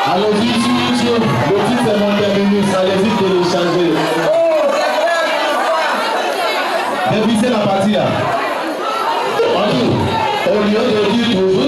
Allez-y sur YouTube, le titre est mon terminus, allez-y télécharger. Dévissez la partie là. Au lieu de dire toujours